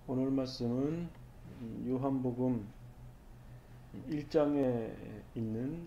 오늘 말씀은 요한복음 1장에 있는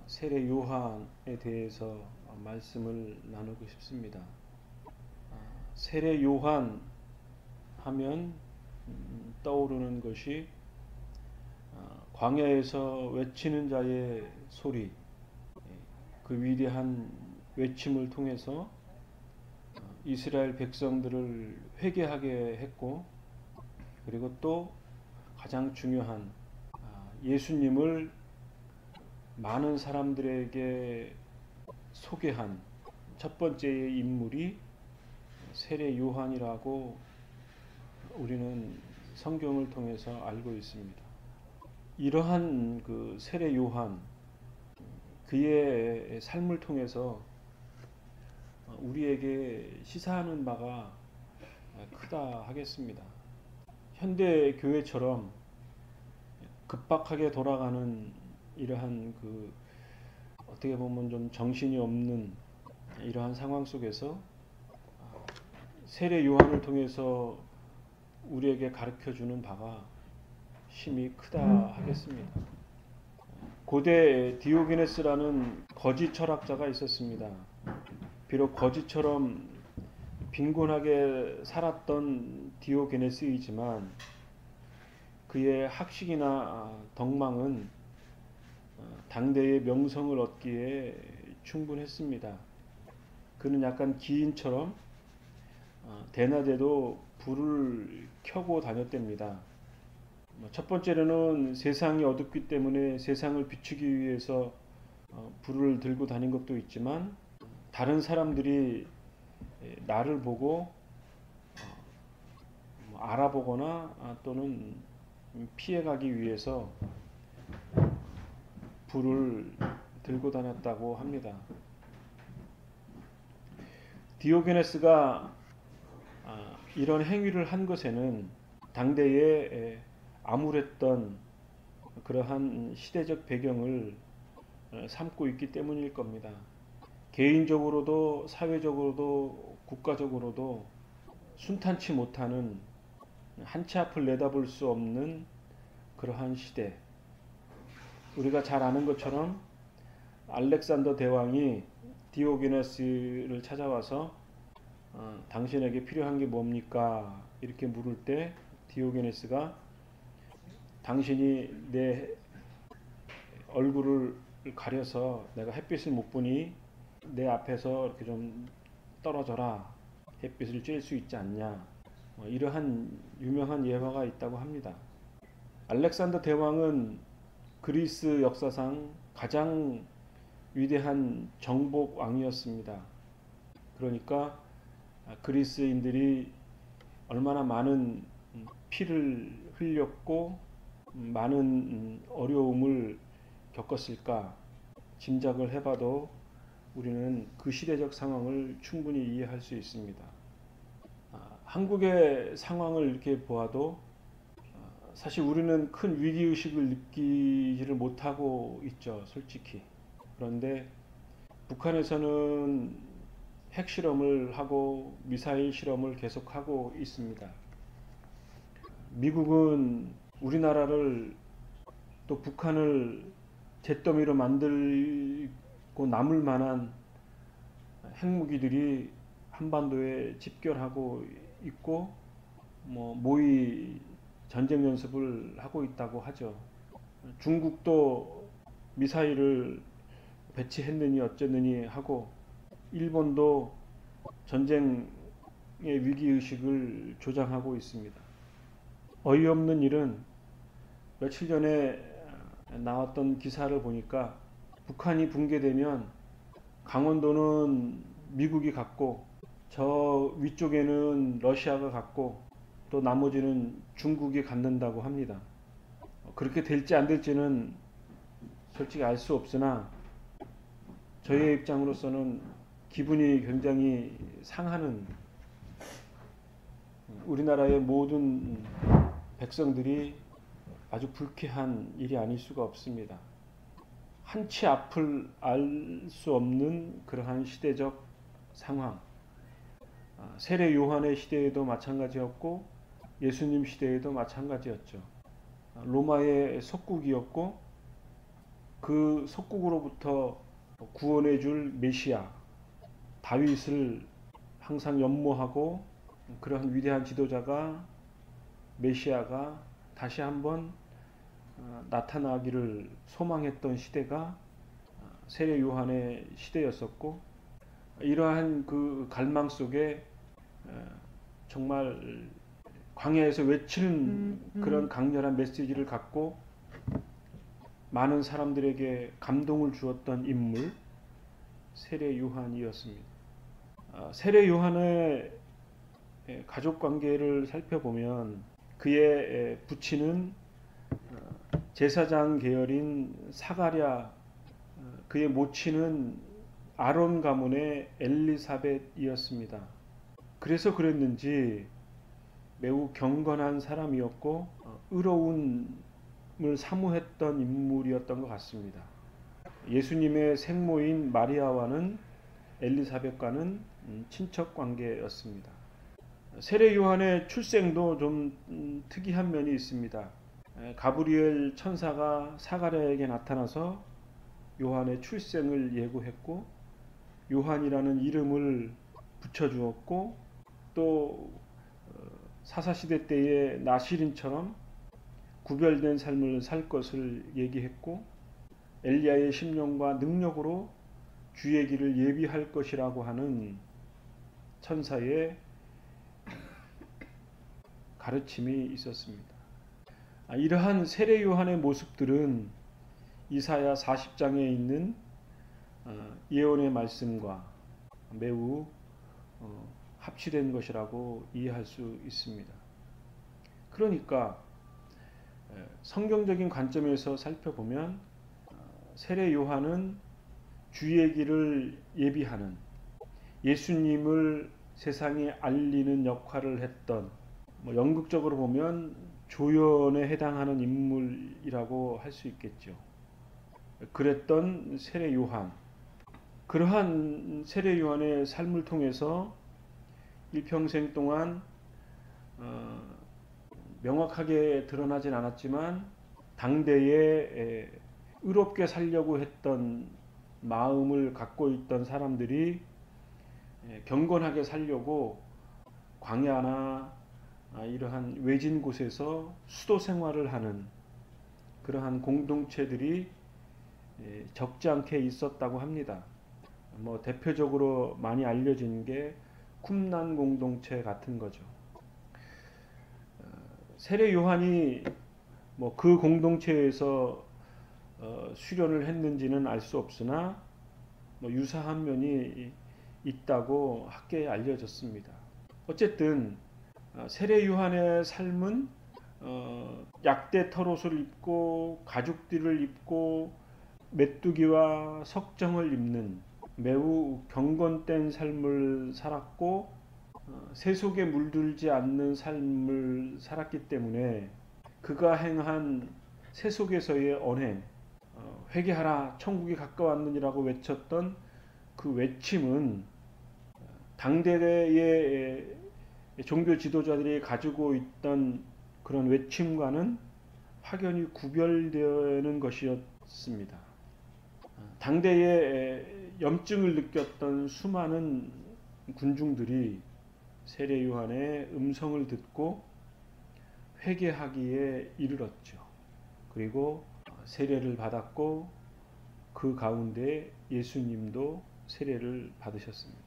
세례 요한에 대해서 말씀을 나누고 싶습니다. 세례 요한 하면 떠오르는 것이 광야에서 외치는 자의 소리, 그 위대한 외침을 통해서 이스라엘 백성들을 회개하게 했고, 그리고 또 가장 중요한 예수님을 많은 사람들에게 소개한 첫 번째의 인물이 세례 요한이라고 우리는 성경을 통해서 알고 있습니다. 이러한 그 세례 요한, 그의 삶을 통해서 우리에게 시사하는 바가 크다 하겠습니다. 현대 교회처럼 급박하게 돌아가는 이러한 어떻게 보면 좀 정신이 없는 이러한 상황 속에서 세례 요한을 통해서 우리에게 가르쳐 주는 바가 심히 크다 하겠습니다. 고대 디오게네스라는 거짓 철학자가 있었습니다. 비록 거짓처럼 빈곤하게 살았던 디오게네스이지만 그의 학식이나 덕망은 당대의 명성을 얻기에 충분했습니다. 그는 약간 기인처럼 대낮에도 불을 켜고 다녔답니다. 첫 번째로는 세상이 어둡기 때문에 세상을 비추기 위해서 불을 들고 다닌 것도 있지만, 다른 사람들이 나를 보고 알아보거나 또는 피해가기 위해서 불을 들고 다녔다고 합니다. 디오게네스가 이런 행위를 한 것에는 당대에 암울했던 그러한 시대적 배경을 삼고 있기 때문일 겁니다. 개인적으로도 사회적으로도 국가적으로도 순탄치 못하는, 한 치 앞을 내다볼 수 없는 그러한 시대. 우리가 잘 아는 것처럼 알렉산더 대왕이 디오게네스를 찾아와서 당신에게 필요한 게 뭡니까? 이렇게 물을 때 디오게네스가 당신이 내 얼굴을 가려서 내가 햇빛을 못 보니 내 앞에서 이렇게 좀 떨어져라, 햇빛을 쬐일 수 있지 않냐, 이러한 유명한 예화가 있다고 합니다. 알렉산더 대왕은 그리스 역사상 가장 위대한 정복 왕이었습니다. 그러니까 그리스인들이 얼마나 많은 피를 흘렸고 많은 어려움을 겪었을까 짐작을 해봐도 우리는 그 시대적 상황을 충분히 이해할 수 있습니다. 한국의 상황을 이렇게 보아도 사실 우리는 큰 위기의식을 느끼지를 못하고 있죠, 솔직히. 그런데 북한에서는 핵실험을 하고 미사일 실험을 계속하고 있습니다. 미국은 우리나라를 또 북한을 잿더미로 만들고 남을 만한 핵무기들이 한반도에 집결하고 있고 모의 전쟁 연습을 하고 있다고 하죠. 중국도 미사일을 배치했느니 어쨌느니 하고, 일본도 전쟁의 위기의식을 조장하고 있습니다. 어이없는 일은 며칠 전에 나왔던 기사를 보니까 북한이 붕괴되면 강원도는 미국이 갖고 저 위쪽에는 러시아가 갖고 또 나머지는 중국이 갖는다고 합니다. 그렇게 될지 안 될지는 솔직히 알 수 없으나 저희의 입장으로서는 기분이 굉장히 상하는, 우리나라의 모든 백성들이 아주 불쾌한 일이 아닐 수가 없습니다. 한 치 앞을 알 수 없는 그러한 시대적 상황, 세례 요한의 시대에도 마찬가지였고 예수님 시대에도 마찬가지였죠. 로마의 속국이었고 그 속국으로부터 구원해 줄 메시아 다윗을 항상 연모하고 그러한 위대한 지도자가 메시아가 다시 한번 나타나기를 소망했던 시대가 세례 요한의 시대였었고 이러한 그 갈망 속에 정말 광야에서 외치는 그런 강렬한 메시지를 갖고 많은 사람들에게 감동을 주었던 인물 세례 요한이었습니다. 세례 요한의 가족 관계를 살펴보면 그의 부친은 제사장 계열인 사가랴, 그의 모친은 아론 가문의 엘리사벳이었습니다. 그래서 그랬는지 매우 경건한 사람이었고 의로움을 사모했던 인물이었던 것 같습니다. 예수님의 생모인 마리아와는 엘리사벳과는 친척 관계였습니다. 세례 요한의 출생도 좀 특이한 면이 있습니다. 가브리엘 천사가 사가랴에게 나타나서 요한의 출생을 예고했고 요한이라는 이름을 붙여주었고 또 사사시대 때의 나시린처럼 구별된 삶을 살 것을 얘기했고 엘리야의 심령과 능력으로 주의 길을 예비할 것이라고 하는 천사의 가르침이 있었습니다. 이러한 세례 요한의 모습들은 이사야 40장에 있는 예언의 말씀과 매우 합치된 것이라고 이해할 수 있습니다. 그러니까 성경적인 관점에서 살펴보면 세례 요한은 주의 길을 예비하는 예수님을 세상에 알리는 역할을 했던 연극적으로 보면 조연에 해당하는 인물이라고 할 수 있겠죠. 그랬던 세례 요한, 그러한 세례 요한의 삶을 통해서 일평생 동안 명확하게 드러나진 않았지만 당대에 의롭게 살려고 했던 마음을 갖고 있던 사람들이 경건하게 살려고 광야나 이러한 외진 곳에서 수도 생활을 하는 그러한 공동체들이 적지 않게 있었다고 합니다. 대표적으로 많이 알려진 게 쿰난 공동체 같은 거죠. 세례 요한이 그 공동체에서 수련을 했는지는 알 수 없으나 유사한 면이 있다고 학계에 알려졌습니다. 어쨌든 세례 요한의 삶은 약대 털옷을 입고 가죽띠를 입고 메뚜기와 석정을 입는 매우 경건된 삶을 살았고 세속에 물들지 않는 삶을 살았기 때문에 그가 행한 세속에서의 언행, 회개하라 천국이 가까웠느니라고 외쳤던 그 외침은 당대의 종교 지도자들이 가지고 있던 그런 외침과는 확연히 구별되는 것이었습니다. 당대에 염증을 느꼈던 수많은 군중들이 세례 요한의 음성을 듣고 회개하기에 이르렀죠. 그리고 세례를 받았고 그 가운데 예수님도 세례를 받으셨습니다.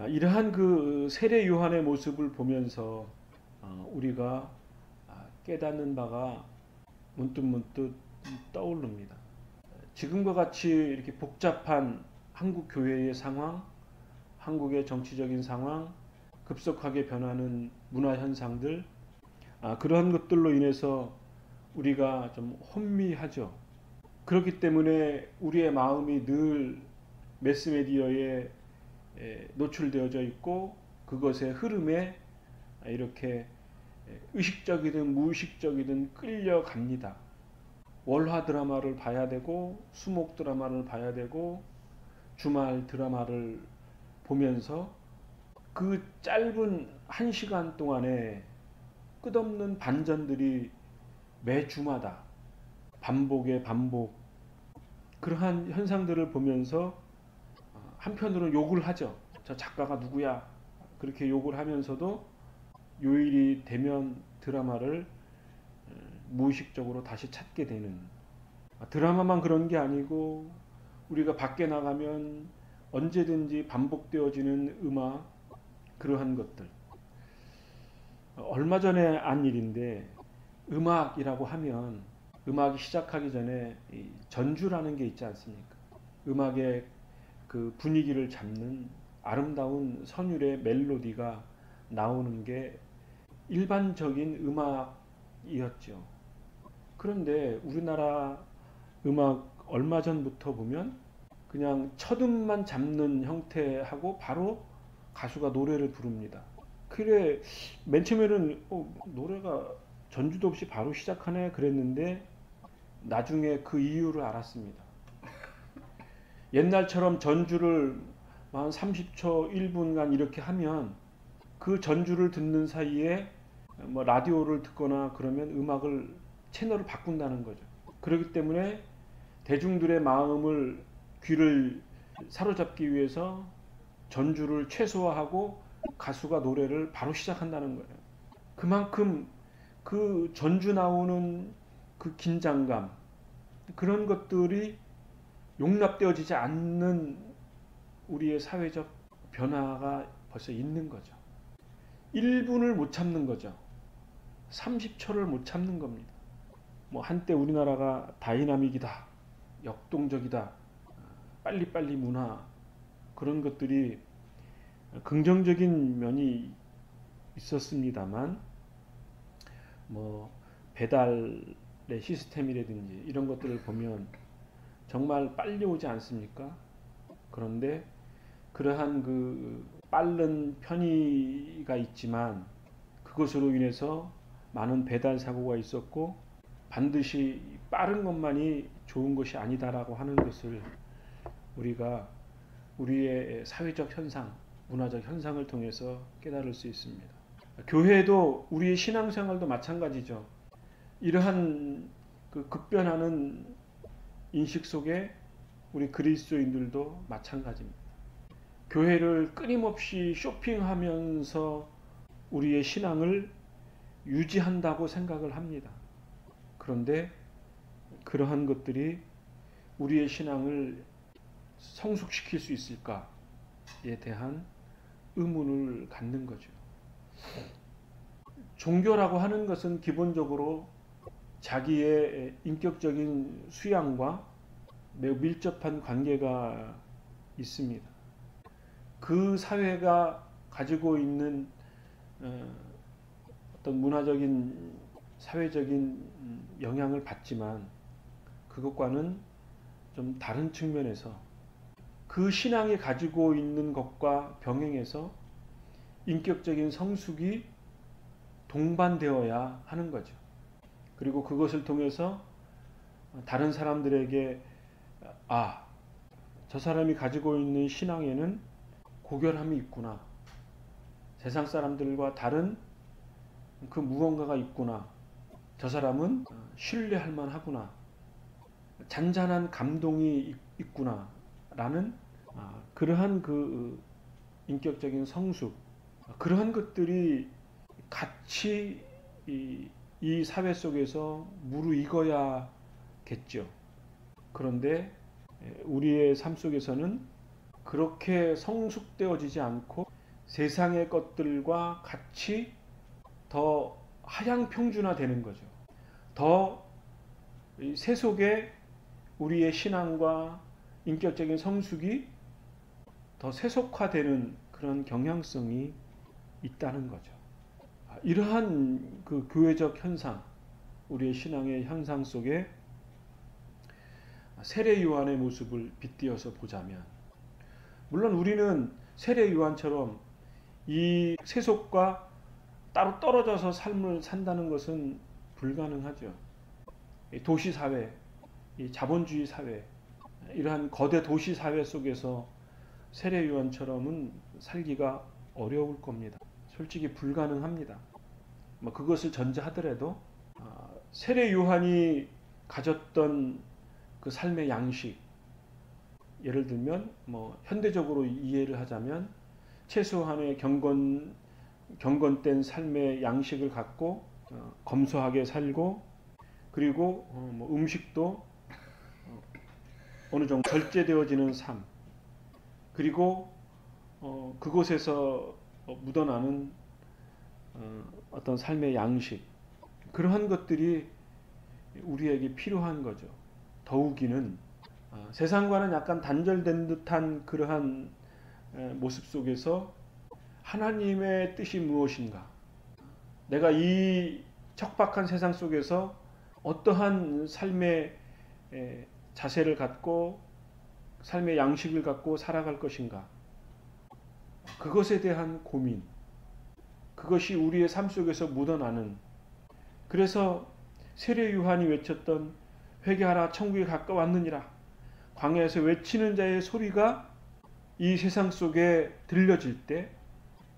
이러한 그 세례 요한의 모습을 보면서 우리가 깨닫는 바가 문득문득 떠오릅니다. 지금과 같이 이렇게 복잡한 한국 교회의 상황, 한국의 정치적인 상황, 급속하게 변하는 문화 현상들, 그러한 것들로 인해서 우리가 좀 혼미하죠. 그렇기 때문에 우리의 마음이 늘 매스미디어에 노출되어져 있고 그것의 흐름에 이렇게 의식적이든 무의식적이든 끌려갑니다. 월화 드라마를 봐야 되고 수목 드라마를 봐야 되고 주말 드라마를 보면서 그 짧은 1시간 동안에 끝없는 반전들이 매 주마다 반복의 반복, 그러한 현상들을 보면서 한편으로는 욕을 하죠. 저 작가가 누구야? 그렇게 욕을 하면서도 요일이 되면 드라마를 무의식적으로 다시 찾게 되는, 드라마만 그런 게 아니고 우리가 밖에 나가면 언제든지 반복되어지는 음악, 그러한 것들. 얼마 전에 한 일인데, 음악이라고 하면 음악이 시작하기 전에 이 전주라는 게 있지 않습니까? 음악의 그 분위기를 잡는 아름다운 선율의 멜로디가 나오는 게 일반적인 음악이었죠. 그런데 우리나라 음악 얼마 전부터 보면 그냥 첫음만 잡는 형태하고 바로 가수가 노래를 부릅니다. 그래, 맨 처음에는 노래가 전주도 없이 바로 시작하네 그랬는데 나중에 그 이유를 알았습니다. 옛날처럼 전주를 한 30초, 1분간 이렇게 하면 그 전주를 듣는 사이에 뭐 라디오를 듣거나 그러면 음악을 채널을 바꾼다는 거죠. 그렇기 때문에 대중들의 마음을, 귀를 사로잡기 위해서 전주를 최소화하고 가수가 노래를 바로 시작한다는 거예요. 그만큼 그 전주 나오는 그 긴장감, 그런 것들이 용납되어지지 않는 우리의 사회적 변화가 벌써 있는 거죠. 1분을 못 참는 거죠. 30초를 못 참는 겁니다. 뭐 한때 우리나라가 다이나믹이다, 역동적이다, 빨리빨리 문화, 그런 것들이 긍정적인 면이 있었습니다만, 뭐 배달의 시스템이라든지 이런 것들을 보면 정말 빨리 오지 않습니까? 그런데 그러한 그 빠른 편의가 있지만 그것으로 인해서 많은 배달 사고가 있었고, 반드시 빠른 것만이 좋은 것이 아니다라고 하는 것을 우리가 우리의 사회적 현상, 문화적 현상을 통해서 깨달을 수 있습니다. 교회도 우리의 신앙생활도 마찬가지죠. 이러한 그 급변하는 인식 속에 우리 그리스도인들도 마찬가지입니다. 교회를 끊임없이 쇼핑하면서 우리의 신앙을 유지한다고 생각을 합니다. 그런데 그러한 것들이 우리의 신앙을 성숙시킬 수 있을까에 대한 의문을 갖는 거죠. 종교라고 하는 것은 기본적으로 자기의 인격적인 수양과 매우 밀접한 관계가 있습니다. 그 사회가 가지고 있는 어떤 문화적인, 사회적인 영향을 받지만 그것과는 좀 다른 측면에서 그 신앙이 가지고 있는 것과 병행해서 인격적인 성숙이 동반되어야 하는 거죠. 그리고 그것을 통해서 다른 사람들에게 저 사람이 가지고 있는 신앙에는 고결함이 있구나, 세상 사람들과 다른 그 무언가가 있구나, 저 사람은 신뢰할 만하구나, 잔잔한 감동이 있구나 라는 그러한 그 인격적인 성숙, 그러한 것들이 같이 이 사회 속에서 무르익어야겠죠. 그런데 우리의 삶 속에서는 그렇게 성숙되어지지 않고 세상의 것들과 같이 더 하향평준화되는 거죠. 더 세속에 우리의 신앙과 인격적인 성숙이 더 세속화되는 그런 경향성이 있다는 거죠. 이러한 그 교회적 현상, 우리의 신앙의 향상 속에 세례 요한의 모습을 빗대어서 보자면, 물론 우리는 세례 요한처럼 이 세속과 따로 떨어져서 삶을 산다는 것은 불가능하죠. 도시 사회, 이 자본주의 사회, 이러한 거대 도시 사회 속에서 세례 요한처럼은 살기가 어려울 겁니다. 솔직히 불가능합니다. 뭐 그것을 전제하더라도 세례 요한이 가졌던 그 삶의 양식, 예를 들면 뭐 현대적으로 이해를 하자면 최소한의 경건된 삶의 양식을 갖고 검소하게 살고, 그리고 뭐 음식도 어느 정도 절제되어지는 삶, 그리고 그곳에서 묻어나는 어떤 삶의 양식, 그러한 것들이 우리에게 필요한 거죠. 더욱이는 세상과는 약간 단절된 듯한 그러한 모습 속에서 하나님의 뜻이 무엇인가, 내가 이 척박한 세상 속에서 어떠한 삶의 자세를 갖고 삶의 양식을 갖고 살아갈 것인가, 그것에 대한 고민, 그것이 우리의 삶 속에서 묻어나는, 그래서 세례 요한이 외쳤던 회개하라 천국이 가까웠느니라, 광야에서 외치는 자의 소리가 이 세상 속에 들려질 때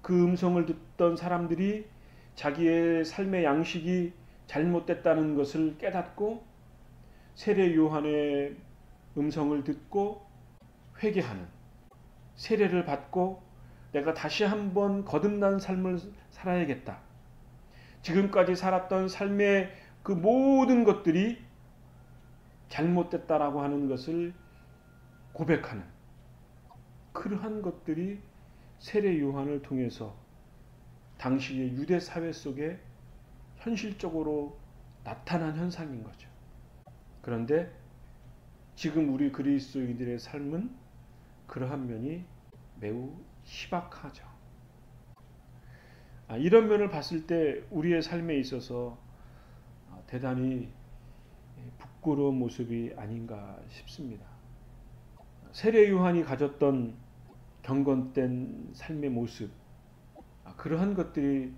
그 음성을 듣던 사람들이 자기의 삶의 양식이 잘못됐다는 것을 깨닫고 세례 요한의 음성을 듣고 회개하는, 세례를 받고 내가 다시 한번 거듭난 삶을 살아야겠다, 지금까지 살았던 삶의 그 모든 것들이 잘못됐다라고 하는 것을 고백하는, 그러한 것들이 세례 요한을 통해서 당시의 유대 사회 속에 현실적으로 나타난 현상인 거죠. 그런데 지금 우리 그리스도인들의 삶은 그러한 면이 매우 희박하죠. 이런 면을 봤을 때 우리의 삶에 있어서 대단히 부끄러운 모습이 아닌가 싶습니다. 세례 요한이 가졌던 경건된 삶의 모습, 그러한 것들이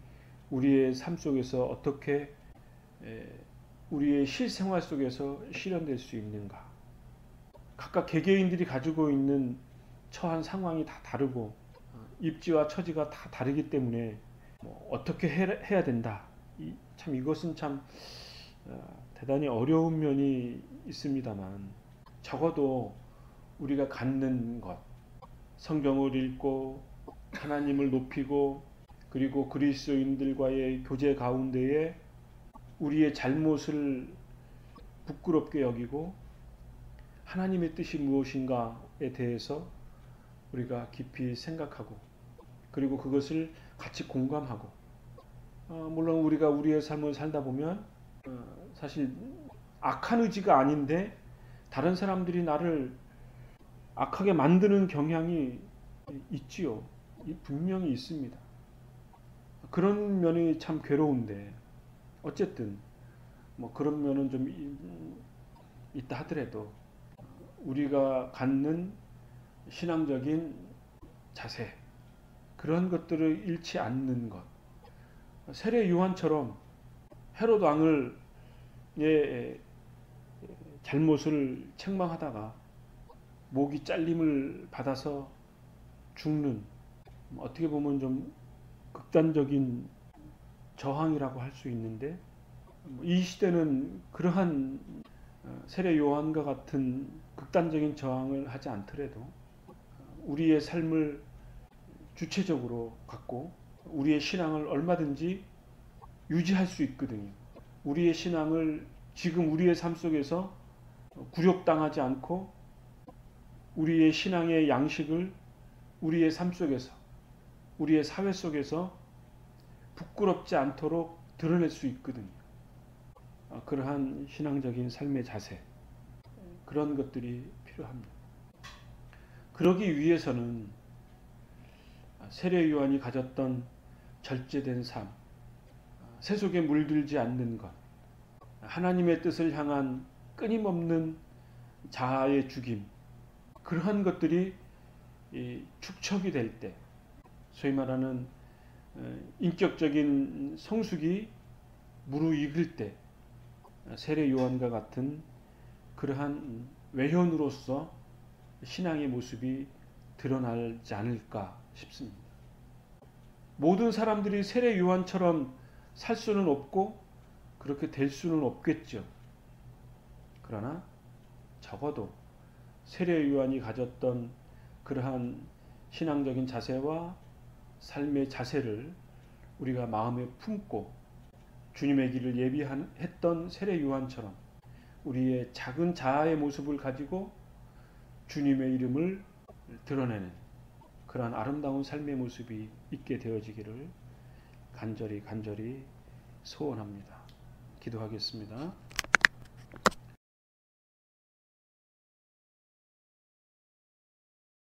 우리의 삶 속에서 어떻게 우리의 실생활 속에서 실현될 수 있는가. 각각 개개인들이 가지고 있는 처한 상황이 다 다르고 입지와 처지가 다 다르기 때문에 어떻게 해야 된다, 참 이것은 참 대단히 어려운 면이 있습니다만, 적어도 우리가 갖는 것, 성경을 읽고 하나님을 높이고, 그리고 그리스도인들과의 교제 가운데에 우리의 잘못을 부끄럽게 여기고 하나님의 뜻이 무엇인가에 대해서 우리가 깊이 생각하고, 그리고 그것을 같이 공감하고, 물론 우리가 우리의 삶을 살다 보면 사실 악한 의지가 아닌데 다른 사람들이 나를 악하게 만드는 경향이 있지요. 분명히 있습니다. 그런 면이 참 괴로운데, 어쨌든 뭐 그런 면은 좀 있다 하더라도 우리가 갖는 신앙적인 자세, 그런 것들을 잃지 않는 것, 세례 요한처럼 헤롯 왕을 잘못을 책망하다가 목이 잘림을 받아서 죽는, 어떻게 보면 좀 극단적인 저항이라고 할 수 있는데, 이 시대는 그러한 세례 요한과 같은 극단적인 저항을 하지 않더라도 우리의 삶을 주체적으로 갖고 우리의 신앙을 얼마든지 유지할 수 있거든요. 우리의 신앙을 지금 우리의 삶 속에서 굴욕당하지 않고 우리의 신앙의 양식을 우리의 삶 속에서, 우리의 사회 속에서 부끄럽지 않도록 드러낼 수 있거든요. 그러한 신앙적인 삶의 자세, 그런 것들이 필요합니다. 그러기 위해서는 세례 요한이 가졌던 절제된 삶, 세속에 물들지 않는 것, 하나님의 뜻을 향한 끊임없는 자아의 죽임, 그러한 것들이 축적이 될 때, 소위 말하는 인격적인 성숙이 무르익을 때 세례 요한과 같은 그러한 외현으로서 신앙의 모습이 드러나지 않을까 싶습니다. 모든 사람들이 세례 요한처럼 살 수는 없고 그렇게 될 수는 없겠죠. 그러나 적어도 세례 요한이 가졌던 그러한 신앙적인 자세와 삶의 자세를 우리가 마음에 품고 주님의 길을 예비했던 세례 요한처럼 우리의 작은 자아의 모습을 가지고 주님의 이름을 드러내는 그러한 아름다운 삶의 모습이 있게 되어지기를 간절히 소원합니다. 기도하겠습니다.